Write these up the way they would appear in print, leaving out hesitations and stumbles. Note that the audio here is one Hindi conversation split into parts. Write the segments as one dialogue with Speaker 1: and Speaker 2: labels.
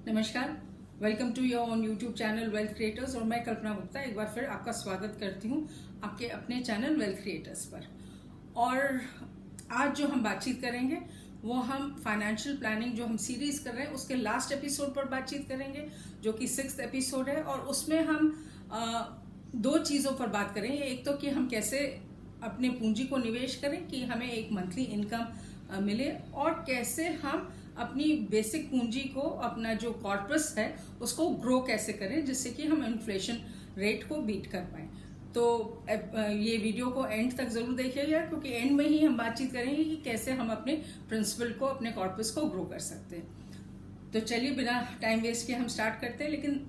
Speaker 1: नमस्कार, welcome to your own YouTube channel wealth creators. और मैं कल्पना गुप्ता एक बार फिर आपका स्वागत करती हूँ आपके अपने चैनल वेल्थ क्रिएटर्स पर। और आज जो हम बातचीत करेंगे वो हम फाइनेंशियल प्लानिंग जो हम सीरीज कर रहे हैं उसके लास्ट एपिसोड पर बातचीत करेंगे, जो कि 6th एपिसोड है। और उसमें हम दो चीज़ों पर बात करेंगे। एक तो कि हम कैसे अपने पूंजी को निवेश करें कि हमें एक मंथली इनकम मिले, और कैसे हम अपनी बेसिक पूंजी को, अपना जो कॉर्पस है उसको ग्रो कैसे करें जिससे कि हम इन्फ्लेशन रेट को बीट कर पाएं। तो ये वीडियो को एंड तक जरूर देखिएगा, क्योंकि एंड में ही हम बातचीत करेंगे कि कैसे हम अपने प्रिंसिपल को, अपने कॉर्पस को ग्रो कर सकते हैं। तो चलिए बिना टाइम वेस्ट किए हम स्टार्ट करते हैं। लेकिन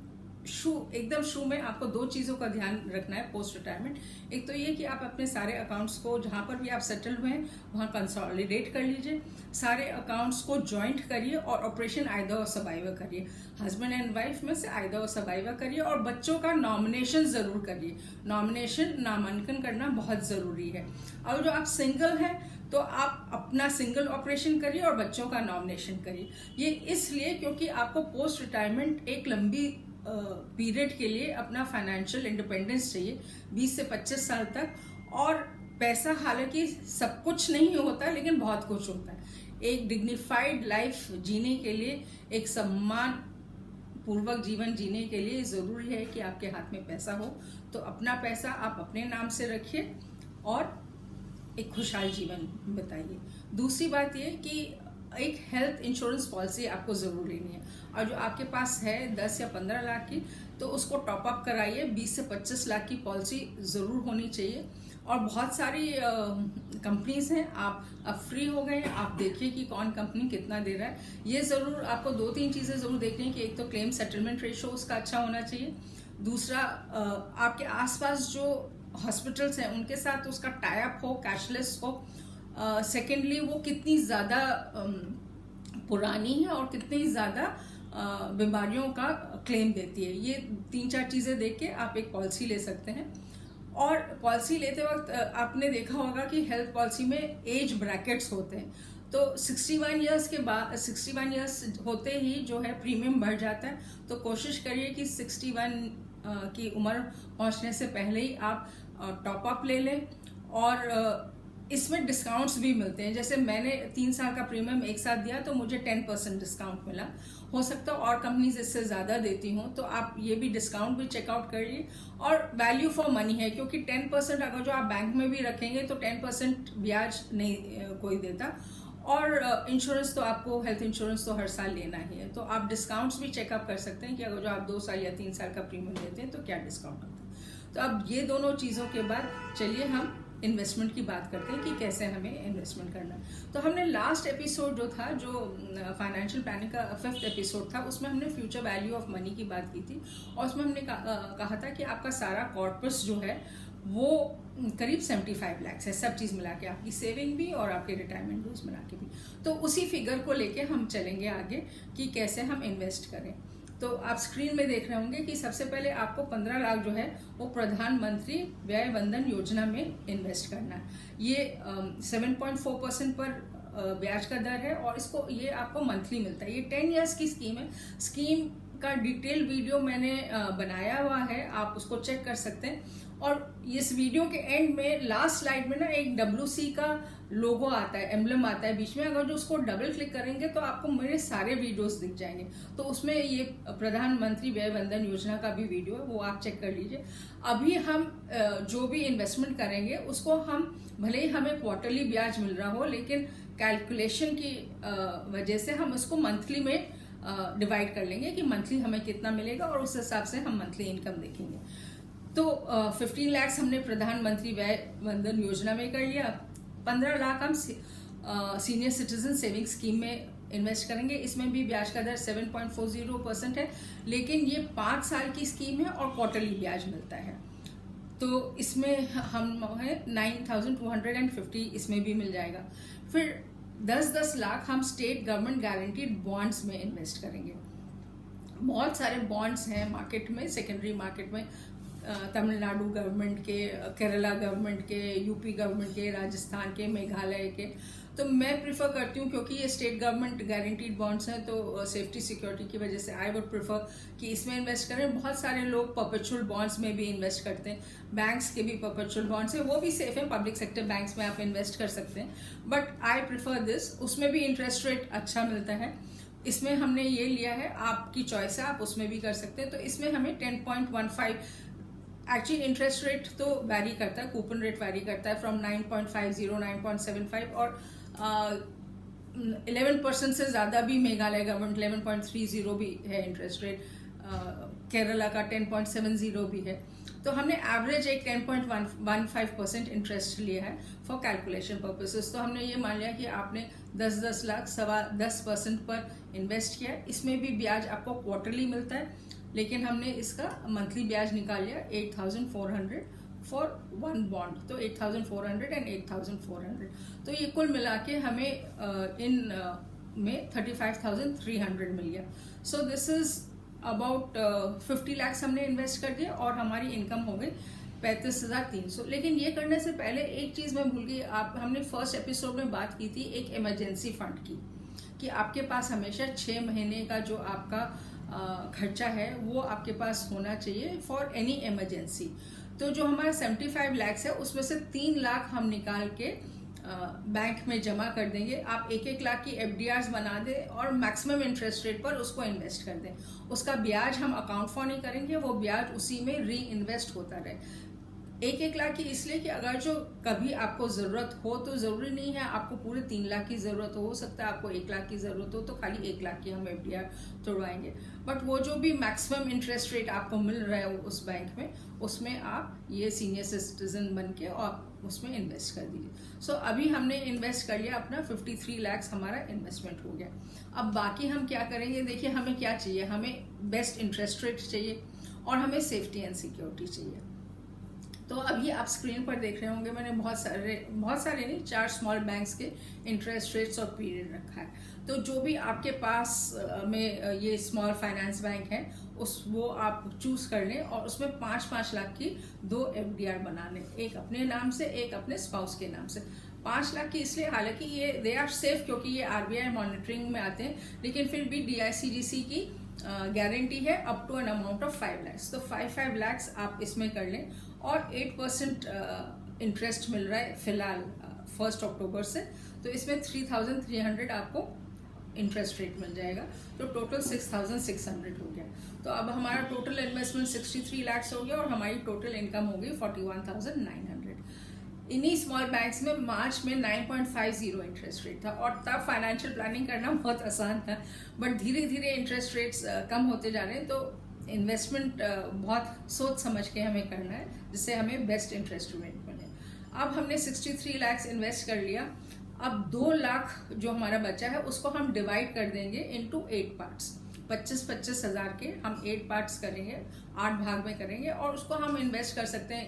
Speaker 1: एकदम शुरू में आपको दो चीज़ों का ध्यान रखना है पोस्ट रिटायरमेंट। एक तो ये कि आप अपने सारे अकाउंट्स को, जहाँ पर भी आप सेटल हुए हैं वहाँ कंसोलिडेट कर लीजिए, सारे अकाउंट्स को ज्वाइंट करिए और ऑपरेशन आइदर और सर्वाइवर करिए। हस्बैंड एंड वाइफ में से आइदर और सर्वाइवर करिए, और बच्चों का नॉमिनेशन जरूर करिए। नॉमिनेशन, नामांकन करना बहुत ज़रूरी है। और जो आप सिंगल हैं तो आप अपना सिंगल ऑपरेशन करिए और बच्चों का नॉमिनेशन करिए। ये इसलिए क्योंकि आपको पोस्ट रिटायरमेंट एक लंबी पीरियड के लिए अपना फाइनेंशियल इंडिपेंडेंस चाहिए, 20 से 25 साल तक। और पैसा हालांकि सब कुछ नहीं होता, लेकिन बहुत कुछ होता है। एक डिग्निफाइड लाइफ जीने के लिए, एक सम्मान पूर्वक जीवन जीने के लिए ज़रूरी है कि आपके हाथ में पैसा हो। तो अपना पैसा आप अपने नाम से रखिए और एक खुशहाल जीवन बिताइए। दूसरी बात ये कि एक हेल्थ इंश्योरेंस पॉलिसी आपको ज़रूर लेनी है, और जो आपके पास है 10 या 15 लाख की, तो उसको टॉप अप कराइए। 20 से 25 लाख की पॉलिसी ज़रूर होनी चाहिए। और बहुत सारी कंपनीज हैं, आप अब फ्री हो गए, आप देखिए कि कौन कंपनी कितना दे रहा है। ये ज़रूर आपको 2-3 चीज़ें ज़रूर देखनी है कि एक तो क्लेम सेटलमेंट रेशो उसका अच्छा होना चाहिए। दूसरा, आपके आसपास जो हॉस्पिटल्स हैं उनके साथ उसका टाई अप हो, कैशलेस हो। सेकेंडली, वो कितनी ज़्यादा पुरानी है और कितनी ज़्यादा बीमारियों का क्लेम देती है। ये 3-4 चीज़ें देख के आप एक पॉलिसी ले सकते हैं। और पॉलिसी लेते वक्त आपने देखा होगा कि हेल्थ पॉलिसी में एज ब्रैकेट्स होते हैं। तो 61 ईयर्स के बाद, 61 ईयर्स होते ही जो है प्रीमियम बढ़ जाता है। तो कोशिश करिए कि 61 की उम्र पहुंचने से पहले ही आप टॉप अप ले लें। और इसमें डिस्काउंट्स भी मिलते हैं। जैसे मैंने 3 साल का प्रीमियम एक साथ दिया तो मुझे 10% डिस्काउंट मिला। हो सकता है और कंपनीज इससे ज़्यादा देती हों, तो आप ये भी डिस्काउंट भी चेकआउट करिए। और वैल्यू फॉर मनी है, क्योंकि 10% अगर जो आप बैंक में भी रखेंगे तो 10% ब्याज नहीं कोई देता। और इंश्योरेंस तो आपको, हेल्थ इंश्योरेंस तो हर साल लेना ही है। तो आप डिस्काउंट्स भी चेकअप कर सकते हैं कि अगर जो आप 2 साल या 3 साल का प्रीमियम लेते हैं तो क्या डिस्काउंट होता है। तो अब ये दोनों चीज़ों के बाद चलिए हम इन्वेस्टमेंट की बात करते हैं कि कैसे हमें इन्वेस्टमेंट करना है। तो हमने लास्ट एपिसोड जो था, जो फाइनेंशियल प्लानिंग का 5th एपिसोड था, उसमें हमने फ्यूचर वैल्यू ऑफ मनी की बात की थी। और उसमें हमने कहा था कि आपका सारा कॉर्पस जो है वो करीब 75 लाख है, सब चीज़ मिला के, आपकी सेविंग भी और आपके रिटायरमेंट भी मिला के भी। तो उसी फिगर को लेके हम चलेंगे आगे कि कैसे हम इन्वेस्ट करें। तो आप स्क्रीन में देख रहे होंगे कि सबसे पहले आपको 15 लाख जो है वो प्रधानमंत्री व्यय बंधन योजना में इन्वेस्ट करना है। ये 7.4% पर ब्याज का दर है, और इसको, ये आपको मंथली मिलता है। ये 10 ईयर्स की स्कीम है। स्कीम का डिटेल वीडियो मैंने बनाया हुआ है, आप उसको चेक कर सकते हैं। और इस वीडियो के एंड में लास्ट स्लाइड में ना एक WC का लोगो आता है, एम्बलम आता है बीच में। अगर जो उसको डबल क्लिक करेंगे तो आपको मेरे सारे वीडियोस दिख जाएंगे। तो उसमें ये प्रधानमंत्री व्यय बंधन योजना का भी वीडियो है, वो आप चेक कर लीजिए। अभी हम जो भी इन्वेस्टमेंट करेंगे उसको हम, भले ही हमें क्वार्टरली ब्याज मिल रहा हो, लेकिन कैलकुलेशन की वजह से हम उसको मंथली में डिवाइड कर लेंगे कि मंथली हमें कितना मिलेगा, और उस हिसाब से हम मंथली इनकम देखेंगे। तो 15 लाख हमने प्रधानमंत्री व्यय बंधन योजना में कर लिया। 15 लाख हम सीनियर सिटीजन सेविंग स्कीम में इन्वेस्ट करेंगे। इसमें भी ब्याज का दर 7.40% है, लेकिन ये 5 साल की स्कीम है और क्वार्टरली ब्याज मिलता है। तो इसमें हम है 9,250 इसमें भी मिल जाएगा। फिर 10-10 लाख हम स्टेट गवर्नमेंट गारंटीड बॉन्ड्स में इन्वेस्ट करेंगे। बहुत सारे बॉन्ड्स हैं मार्केट में, सेकेंडरी मार्केट में, तमिलनाडु गवर्नमेंट के, केरला गवर्नमेंट के, यूपी गवर्नमेंट के, राजस्थान के, मेघालय के। तो मैं प्रिफर करती हूँ, क्योंकि ये स्टेट गवर्नमेंट गारंटीड बॉन्ड्स हैं, तो सेफ्टी सिक्योरिटी की वजह से आई वुड प्रिफर कि इसमें इन्वेस्ट करें। बहुत सारे लोग परपेचुअल बॉन्ड्स में भी इन्वेस्ट करते हैं, बैंक्स के भी परपेचुअल बॉन्ड्स हैं, वो भी सेफ है, पब्लिक सेक्टर बैंक्स में आप इन्वेस्ट कर सकते हैं, बट आई प्रिफर दिस। उसमें भी इंटरेस्ट रेट अच्छा मिलता है। इसमें हमने ये लिया है, आपकी चॉइस है, आप उसमें भी कर सकते हैं। तो इसमें हमें 10.15, एक्चुअली इंटरेस्ट रेट तो वैरी करता है, कूपन रेट वैरी करता है फ्रॉम 9.50, 9.75 और 11% से ज़्यादा भी मेघालय गवर्नमेंट 11.30 भी है इंटरेस्ट रेट, केरला का 10.70 भी है। तो हमने एवरेज एक 10.15% इंटरेस्ट लिया है फॉर कैलकुलेशन पर्पसेस। तो हमने ये मान लिया कि आपने 10 लाख 10% पर इन्वेस्ट किया है। इसमें भी ब्याज आपको क्वार्टरली मिलता है, लेकिन हमने इसका मंथली ब्याज निकाल लिया 8,400 फॉर वन बॉन्ड, तो 8,400 एंड 8,400, तो ये कुल मिला के हमें में 35,300 मिल गया। So this is about 50 lakh हमने इन्वेस्ट कर दिया और हमारी इनकम हो गई 35,300। लेकिन ये करने से पहले एक चीज़ मैं भूल गई, हमने फर्स्ट एपिसोड में बात की थी एक इमरजेंसी फंड की, कि आपके पास हमेशा 6 महीने का जो आपका खर्चा है वो आपके पास होना चाहिए फॉर एनी इमरजेंसी। तो जो हमारा 75 लाख है उसमें से 3 लाख हम निकाल के बैंक में जमा कर देंगे। आप 1-1 लाख की FDRs बना दें और मैक्सिमम इंटरेस्ट रेट पर उसको इन्वेस्ट कर दें। उसका ब्याज हम अकाउंट फॉर नहीं करेंगे, वो ब्याज उसी में री इन्वेस्ट होता रहे। 1-1 लाख की इसलिए कि अगर जो कभी आपको ज़रूरत हो, तो ज़रूरी नहीं है आपको पूरे 3 लाख की ज़रूरत हो सकता है आपको 1 लाख की ज़रूरत हो, तो खाली 1 लाख की हम FDR तोड़वाएंगे। बट वो जो भी मैक्सिमम इंटरेस्ट रेट आपको मिल रहा है उस बैंक में, उसमें आप ये सीनियर सिटीजन बन के और उसमें इन्वेस्ट कर दीजिए। सो अभी हमने इन्वेस्ट कर लिया अपना 53 लाख, हमारा इन्वेस्टमेंट हो गया। अब बाकी हम क्या करेंगे, देखिए हमें क्या चाहिए, हमें बेस्ट इंटरेस्ट रेट चाहिए और हमें सेफ्टी एंड सिक्योरिटी चाहिए। तो अभी आप स्क्रीन पर देख रहे होंगे मैंने बहुत सारे नहीं, 4 स्मॉल बैंक्स के इंटरेस्ट रेट्स और पीरियड रखा है। तो जो भी आपके पास में ये स्मॉल फाइनेंस बैंक है वो आप चूज कर लें और उसमें 5-5 लाख की 2 FDR बना लें, एक अपने नाम से एक अपने स्पाउस के नाम से। 5 लाख की इसलिए, हालांकि ये दे आर सेफ क्योंकि ये RBI मॉनिटरिंग में आते हैं, लेकिन फिर भी DICGC की गारंटी है up to an amount of 5 lakh. तो 5 लाख आप इसमें कर लें और 8% इंटरेस्ट मिल रहा है फिलहाल 1 अक्टूबर से। तो इसमें 3,300 आपको इंटरेस्ट रेट मिल जाएगा, तो टोटल 6,600 हो गया। तो अब हमारा टोटल इन्वेस्टमेंट 63 लाख हो गया और हमारी टोटल इनकम हो गई 41,900। इन्हीं स्मॉल बैंक्स में मार्च में 9.50 इंटरेस्ट रेट था और तब फाइनेंशियल प्लानिंग करना बहुत आसान था, बट धीरे धीरे इंटरेस्ट रेट्स कम होते जा रहे हैं। तो इन्वेस्टमेंट बहुत सोच समझ के हमें करना है जिससे हमें बेस्ट इंटरेस्ट रेट मिले। अब हमने 63 लाख इन्वेस्ट कर लिया। अब 2 लाख जो हमारा बचा है उसको हम डिवाइड कर देंगे इनटू 8 पार्ट्स। 25-25 हज़ार के हम 8 पार्ट्स करेंगे, 8 भाग में करेंगे और उसको हम इन्वेस्ट कर सकते हैं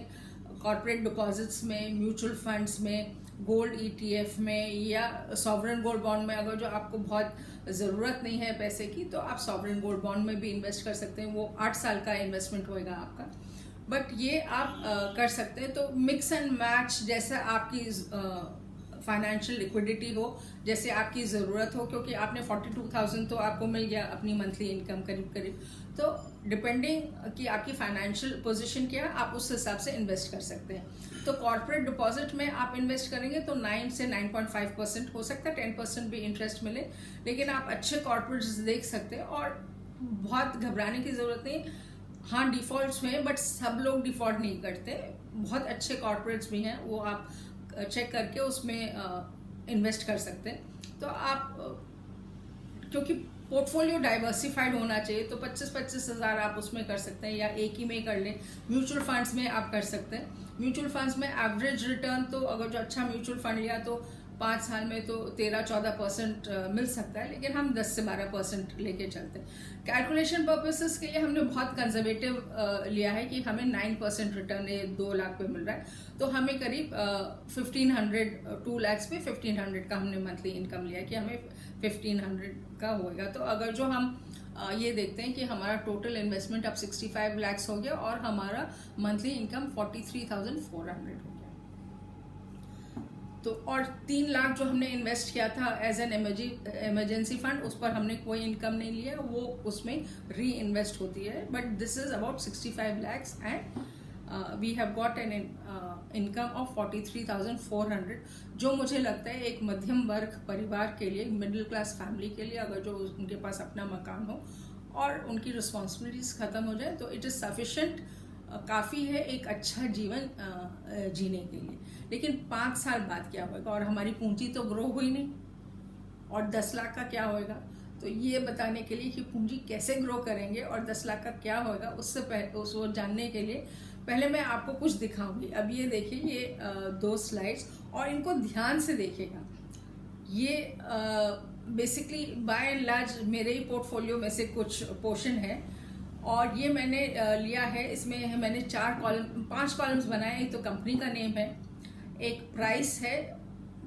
Speaker 1: कॉर्पोरेट डिपॉजिट्स में, म्यूचुअल फंड्स में, गोल्ड ETF में या सॉवरेन गोल्ड बॉन्ड में। अगर जो आपको बहुत ज़रूरत नहीं है पैसे की तो आप सॉवरेन गोल्ड बॉन्ड में भी इन्वेस्ट कर सकते हैं, वो 8 साल का इन्वेस्टमेंट होएगा आपका, बट ये आप कर सकते हैं। तो मिक्स एंड मैच जैसा आपकी फाइनेंशियल लिक्विडिटी हो, जैसे आपकी ज़रूरत हो, क्योंकि आपने 42,000 तो आपको मिल गया अपनी मंथली इनकम करीब करीब, तो डिपेंडिंग कि आपकी फाइनेंशियल पोजीशन क्या है आप उस हिसाब से इन्वेस्ट कर सकते हैं। तो कॉर्पोरेट डिपॉजिट में आप इन्वेस्ट करेंगे तो 9 से 9.5% हो सकता है, 10% भी इंटरेस्ट मिले, लेकिन आप अच्छे कॉर्पोरेट्स देख सकते हैं और बहुत घबराने की ज़रूरत नहीं। हाँ डिफ़ॉल्ट्स में, बट सब लोग डिफ़ॉल्ट नहीं करते, बहुत अच्छे कॉर्पोरेट्स भी हैं, वो आप चेक करके उसमें इन्वेस्ट कर सकते हैं। तो आप क्योंकि पोर्टफोलियो डाइवर्सिफाइड होना चाहिए, तो 25-25 हज़ार आप उसमें कर सकते हैं या एक ही में कर लें। म्यूचुअल फंड्स में आप कर सकते हैं। म्यूचुअल फंड्स में एवरेज रिटर्न तो अगर जो अच्छा म्यूचुअल फंड लिया तो 5 साल में तो 13-14% मिल सकता है, लेकिन हम 10 से 12% लेके चलते हैं। कैलकुलेशन पर्पसेस के लिए हमने बहुत कंजर्वेटिव लिया है कि हमें 9% रिटर्न 2 लाख पे मिल रहा है, तो हमें करीब 1500 2 लाख पे 1500 का हमने मंथली इनकम लिया कि हमें 1500 का होएगा। तो अगर जो हम ये देखते हैं कि हमारा टोटल इन्वेस्टमेंट अब 65 लाख हो गया और हमारा मंथली इनकम 43,400 हो गया। तो और 3 लाख जो हमने इन्वेस्ट किया था एज एन इमरजेंसी फंड, उस पर हमने कोई इनकम नहीं लिया, वो उसमें री इन्वेस्ट होती है. But this is about 65 lakhs and we have got an income of 43,400, जो मुझे लगता है एक मध्यम वर्ग परिवार के लिए, मिडिल क्लास फैमिली के लिए, अगर जो उनके पास अपना मकान हो और उनकी रिस्पॉन्सिबिलिटीज खत्म हो जाए, तो इट इज़ सफिशेंट, काफ़ी है एक अच्छा जीवन जीने के लिए. लेकिन 5 साल बाद क्या होगा, और हमारी पूंजी तो ग्रो हुई नहीं, और 10 लाख का क्या होएगा. तो ये बताने के लिए कि पूंजी कैसे ग्रो करेंगे और 10 लाख का क्या होगा, उससे पहले उसको जानने के लिए पहले मैं आपको कुछ दिखाऊंगी. अब ये देखिए, ये 2 स्लाइड्स, और इनको ध्यान से देखिएगा. ये बेसिकली बाय एंड लार्ज मेरे ही पोर्टफोलियो में से कुछ पोर्शन है, और ये मैंने लिया है. इसमें मैंने 5 कॉलम्स बनाए. एक तो कंपनी का नेम है, एक प्राइस है,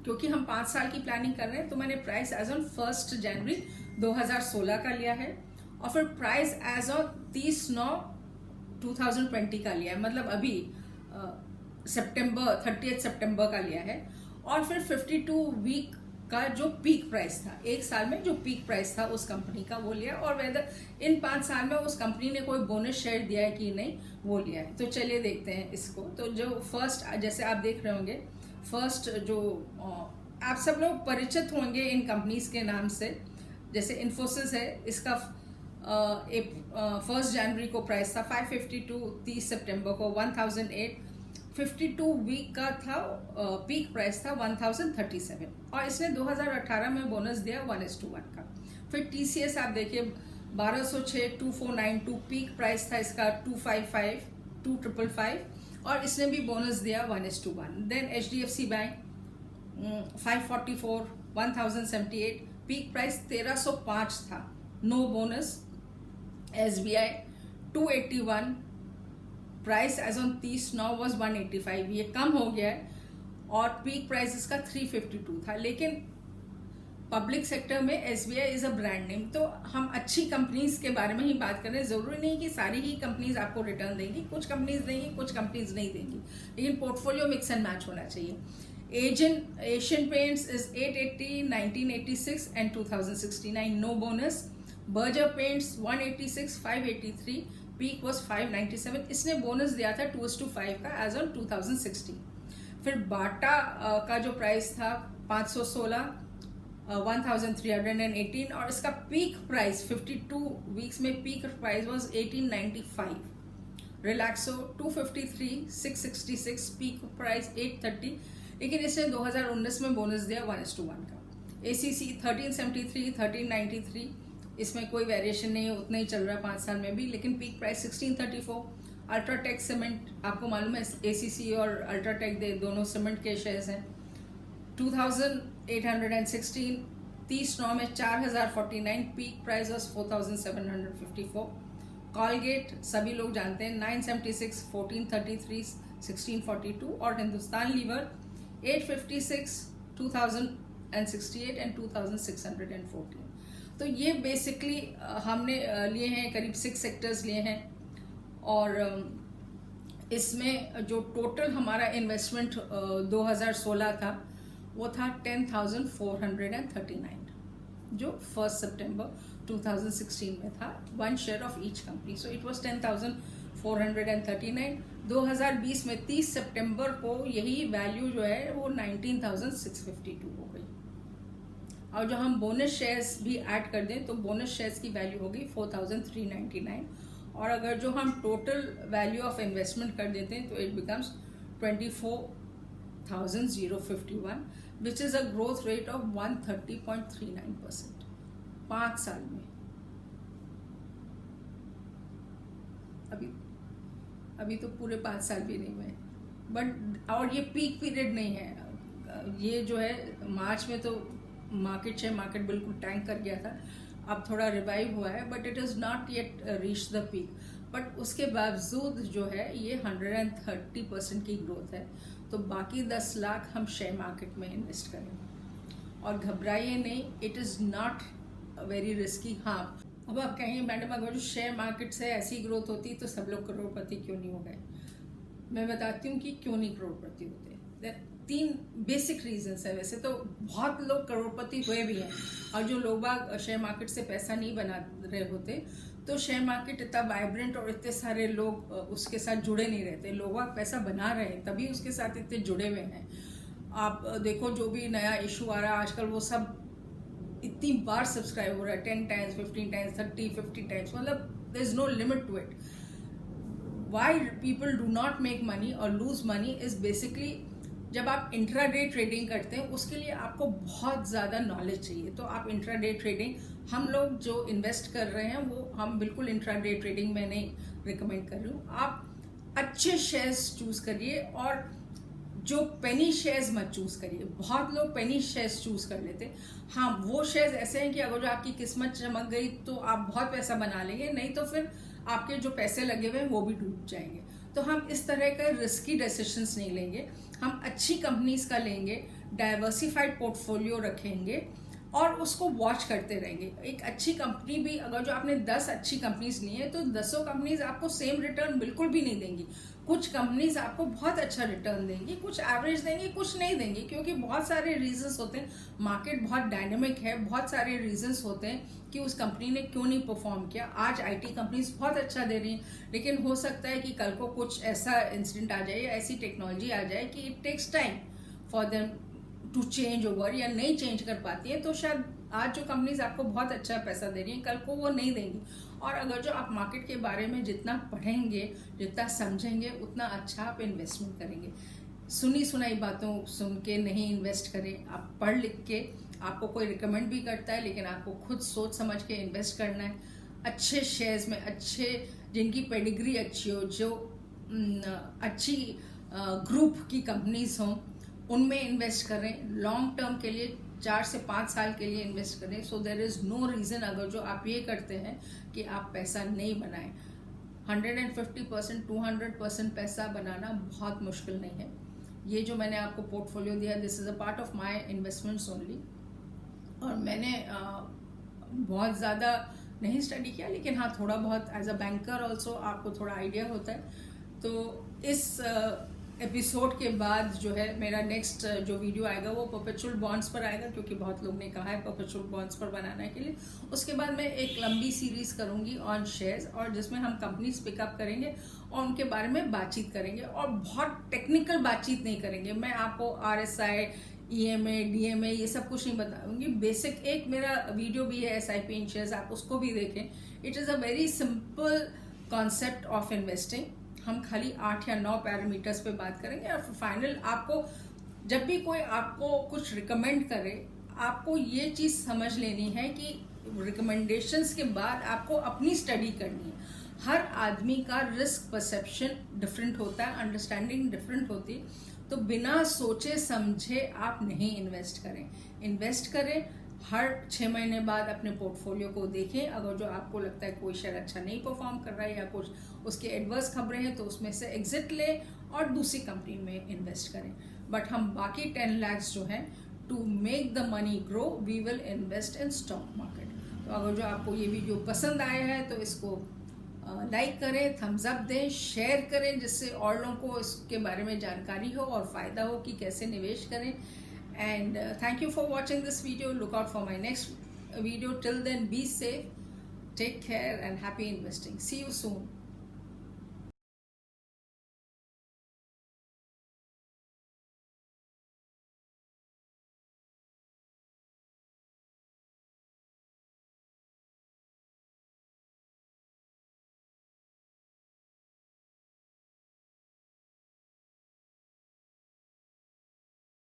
Speaker 1: क्योंकि हम 5 साल की प्लानिंग कर रहे हैं, तो मैंने प्राइस एज ऑन 1 जनवरी 2016 का लिया है, और फिर प्राइस एज ऑन 30/9/2020 का लिया है, मतलब अभी 30 सितंबर का लिया है. और फिर 52 वीक का जो पीक प्राइस था, एक साल में जो पीक प्राइस था उस कंपनी का, वो लिया. और वेदर इन 5 साल में उस कंपनी ने कोई बोनस शेयर दिया है कि नहीं, वो लिया है. तो चलिए देखते हैं इसको. तो जो फर्स्ट, जैसे आप देख रहे होंगे, फर्स्ट जो आप सब लोग परिचित होंगे इन कंपनीज के नाम से, जैसे इन्फोसिस है, इसका 1 जनवरी को प्राइस था 552, 30 सितंबर को 1008, 52 वीक का था, पीक प्राइस था 1037, और इसने 2018 में बोनस दिया 1:1 का. फिर टीसीएस आप देखिए 1206, 2492, पीक प्राइस था इसका 255, 2555, और इसने भी बोनस दिया 1:1. Then HDFC bank 544, 1078, peak price 1305 था, no bonus. SBI 281, price as on 30/9 was 185, ये कम हो गया है, और पीक प्राइस इसका 352 था. लेकिन पब्लिक सेक्टर में SBI is a brand name, तो हम अच्छी कंपनीज के बारे में ही बात कर रहे हैं. जरूरी नहीं कि सारी ही कंपनीज आपको रिटर्न देंगी, कुछ कंपनीज देंगी, कुछ कंपनीज नहीं देंगी, लेकिन पोर्टफोलियो मिक्स एंड मैच होना चाहिए. Asian Paints is 880, 1986 and 2069, no bonus. Berger Paints 186, 583, peak was 597, इसने बोनस दिया था 2:5 का एज ऑन 2016. फिर बाटा का जो प्राइस था 516, 1318, और इसका पीक प्राइस 52 वीक्स में peak price was 1895. Relaxo 253, 666, peak price 830, लेकिन इसने 2019 में बोनस दिया 1:1 का. ACC 1373, 1393, इसमें कोई वेरिएशन नहीं है, उतना ही चल रहा है 5 साल में भी, लेकिन पीक प्राइस 1634. अल्ट्राटेक सीमेंट, आपको मालूम है ACC और अल्ट्राटेक दोनों सीमेंट के शेयर्स हैं, 2816, 30/9 में 4049, पीक प्राइस वॉज 4754. कॉलगेट सभी लोग जानते हैं 976, 1433, 1642, और हिंदुस्तान लीवर 856, 2068 एंड 2614. तो ये बेसिकली हमने लिए हैं, करीब 6 सेक्टर्स लिए हैं, और इसमें जो टोटल हमारा इन्वेस्टमेंट 2016 था वो था 10,439, जो 1 सितंबर 2016 में था, 1 share of each company. So it was 10,439. 2020 में 30 सितंबर को यही वैल्यू जो है वो 19,652 हो गई. और जो हम बोनस शेयर्स भी ऐड कर दें तो बोनस शेयर्स की वैल्यू होगी 4,399, और अगर जो हम टोटल वैल्यू ऑफ इन्वेस्टमेंट कर देते हैं तो it becomes 24,051, which is a growth rate of 130.39% 5 साल में. अभी तो पूरे 5 साल भी नहीं हुए, बट और ये पीक पीरियड नहीं है. ये जो है मार्च में तो मार्केट बिल्कुल टैंक कर गया था, अब थोड़ा रिवाइव हुआ है, but it is not yet reach the peak. But उसके बावजूद जो है ये 130% की ग्रोथ है. तो बाकी 10 लाख हम शेयर मार्केट में इन्वेस्ट करेंगे, और घबराइए नहीं, it is not very risky. हाँ, अब आप कहेंगे मैडम अगर जो शेयर मार्केट से ऐसी ग्रोथ होती तो सब लोग करोड़पति क्यों नहीं हो गए. मैं बताती हूँ कि क्यों नहीं करोड़पति होते. तीन बेसिक रीजंस है। वैसे तो बहुत लोग करोड़पति हुए भी हैं, और जो लोग बाग शेयर मार्केट से पैसा नहीं बना रहे होते, तो शेयर मार्केट इतना वाइब्रेंट और इतने सारे लोग उसके साथ जुड़े नहीं रहते। लोग बाग पैसा बना रहे हैं तभी उसके साथ इतने जुड़े हुए हैं। आप देखो जो भी नया इशू आ रहा है आजकल, वो सब इतनी बार सब्सक्राइब हो रहा है, 10 टाइम्स, 15 टाइम्स, 30, 50 टाइम्स, मतलब there is no limit to it. Why people do not make money और लूज मनी इज बेसिकली, जब आप इंट्राडे ट्रेडिंग करते हैं उसके लिए आपको बहुत ज़्यादा नॉलेज चाहिए। तो आप इंट्राडे ट्रेडिंग, हम लोग जो इन्वेस्ट कर रहे हैं वो हम बिल्कुल इंट्राडे ट्रेडिंग में नहीं रिकमेंड कर रही हूँ। आप अच्छे शेयर्स चूज करिए, और जो पेनी शेयर्स मत चूज करिए। बहुत लोग पेनी शेयर्स चूज कर लेते हैं। हाँ, वो शेयर्स ऐसे हैं कि अगर जो आपकी किस्मत चमक गई तो आप बहुत पैसा बना लेंगे, नहीं तो फिर आपके जो पैसे लगे हुए हैं वो भी डूब जाएंगे। तो हम इस तरह के रिस्की डिसीजंस नहीं लेंगे, हम अच्छी कंपनीज का लेंगे, डाइवर्सिफाइड पोर्टफोलियो रखेंगे और उसको वॉच करते रहेंगे। एक अच्छी कंपनी भी, अगर जो आपने 10 अच्छी कंपनीज ली है तो 10 कंपनीज आपको सेम रिटर्न बिल्कुल भी नहीं देंगी। कुछ कंपनीज आपको बहुत अच्छा रिटर्न देंगी, कुछ एवरेज देंगी, कुछ नहीं देंगी, क्योंकि बहुत सारे रीजंस होते हैं। मार्केट बहुत डायनेमिक है, बहुत सारे रीजंस होते हैं कि उस कंपनी ने क्यों नहीं परफॉर्म किया। आज आईटी कंपनीज बहुत अच्छा दे रही हैं, लेकिन हो सकता है कि कल को कुछ ऐसा इंसिडेंट आ जाए, ऐसी टेक्नोलॉजी आ जाए कि it takes time for them to change over, या नहीं चेंज कर पाती है। तो शायद आज जो कंपनीज आपको बहुत अच्छा पैसा दे रही हैं, कल को वो नहीं देंगी। और अगर जो आप मार्केट के बारे में जितना पढ़ेंगे, जितना समझेंगे, उतना अच्छा आप इन्वेस्टमेंट करेंगे। सुनी सुनाई बातों सुन के नहीं इन्वेस्ट करें। आप पढ़ लिख के, आपको कोई रिकमेंड भी करता है, लेकिन आपको खुद सोच समझ के इन्वेस्ट करना है। अच्छे शेयर्स में, अच्छे जिनकी पेडिग्री अच्छी हो, जो अच्छी ग्रुप की कंपनीज हों, उनमें इन्वेस्ट करें। लॉन्ग टर्म के लिए 4 से 5 साल के लिए इन्वेस्ट करें। So there is no reason, अगर जो आप ये करते हैं, कि आप पैसा नहीं बनाएं। 150%, 200% पैसा बनाना बहुत मुश्किल नहीं है। ये जो मैंने आपको पोर्टफोलियो दिया, this is a part of my investments only. और मैंने बहुत ज़्यादा नहीं स्टडी किया, लेकिन हाँ थोड़ा बहुत एज अ बैंकर ऑल्सो आपको थोड़ा आइडिया होता है। तो इस एपिसोड के बाद जो है मेरा नेक्स्ट जो वीडियो आएगा वो परपेचुअल बॉन्ड्स पर आएगा, क्योंकि बहुत लोग ने कहा है परपेचुअल बॉन्ड्स पर बनाने के लिए। उसके बाद मैं एक लंबी सीरीज करूंगी ऑन शेयर्स, और जिसमें हम कंपनीज पिकअप करेंगे और उनके बारे में बातचीत करेंगे, और बहुत टेक्निकल बातचीत नहीं करेंगे। मैं आपको RSI, EMA, DMA ये सब कुछ नहीं बताऊंगी। बेसिक एक मेरा वीडियो भी है SIP इन शेयर्स, आप उसको भी देखें। It is a very simple concept of investing. हम खाली 8 या 9 पैरामीटर्स पे बात करेंगे, और फाइनल आपको जब भी कोई आपको कुछ रिकमेंड करे, आपको ये चीज़ समझ लेनी है कि रिकमेंडेशंस के बाद आपको अपनी स्टडी करनी है। हर आदमी का रिस्क परसेप्शन डिफरेंट होता है, अंडरस्टैंडिंग डिफरेंट होती है। तो बिना सोचे समझे आप नहीं इन्वेस्ट करें। इन्वेस्ट करें, हर 6 महीने बाद अपने पोर्टफोलियो को देखें। अगर जो आपको लगता है कोई शेयर अच्छा नहीं परफॉर्म कर रहा है या कुछ उसके एडवर्स खबरें हैं, तो उसमें से एग्जिट लें और दूसरी कंपनी में इन्वेस्ट करें। बट हम बाकी 10 lakhs जो हैं, to make the money grow, we will invest in stock market. तो अगर जो आपको ये वीडियो पसंद आया है तो इसको लाइक करें, थम्स अप दें, शेयर करें, जिससे और लोगों को इसके बारे में जानकारी हो और फायदा हो कि कैसे निवेश करें। And thank you for watching this video. Look out for my next video. Till then, be safe, take care, and happy investing. See you soon.